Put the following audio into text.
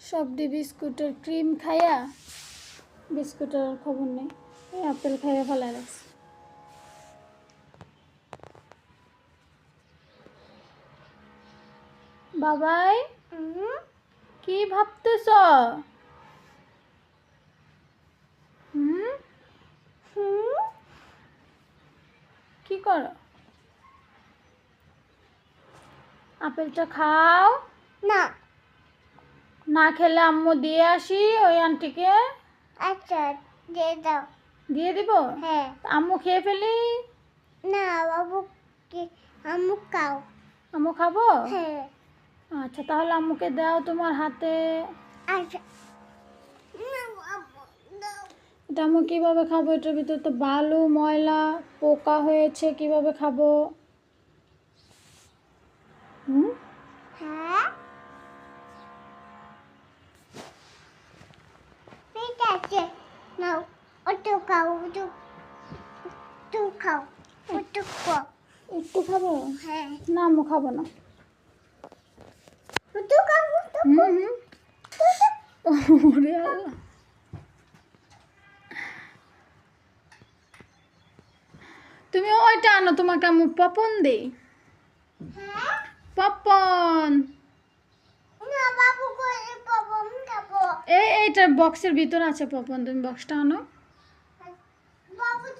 সবটি বিস্কুটের ক্রিম খাইয়া বিস্কুটের আর খবর নেই, এই আপেল খাইয়া ফেলা রাখছে। বাবাই কি ভাবতেছ? কি করো? আপেলটা খাও না। না খেলে আম্মু দিয়ে আসি ওই আন্টিকে। আচ্ছা, দিয়ে দাও। দিয়ে দিব? হ্যাঁ। আম্মু খেয়ে ফেলি? না বাবু, কি আম্মু খাও? আম্মু খাবো? হ্যাঁ। আচ্ছা তাহলে আম্মুকে দাও তোমার হাতে। আচ্ছা, না বাবু দাও। এটা আম্মু কিভাবে খাবো? এটার ভিতরে তো বালু ময়লা পোকা হয়েছে, কিভাবে খাবো? হ্যাঁ, ঠিক আছে, নাও। ওটু খাও, ওটু খাও, ওটু খাও। একটু খাবো? হ্যাঁ, না আম্মু খাবো না। ওটু খাও, ওটু। ওরে আল্লাহ। তুমি ওইটা আনো, তোমাকে আম্মু পপন দেই। হ্যাঁ, পপন না বাবু করে বাবু আমি খাবো। এইটার বক্সের ভিতর আছে পপন, তুমি বক্সটা আনো। বাবু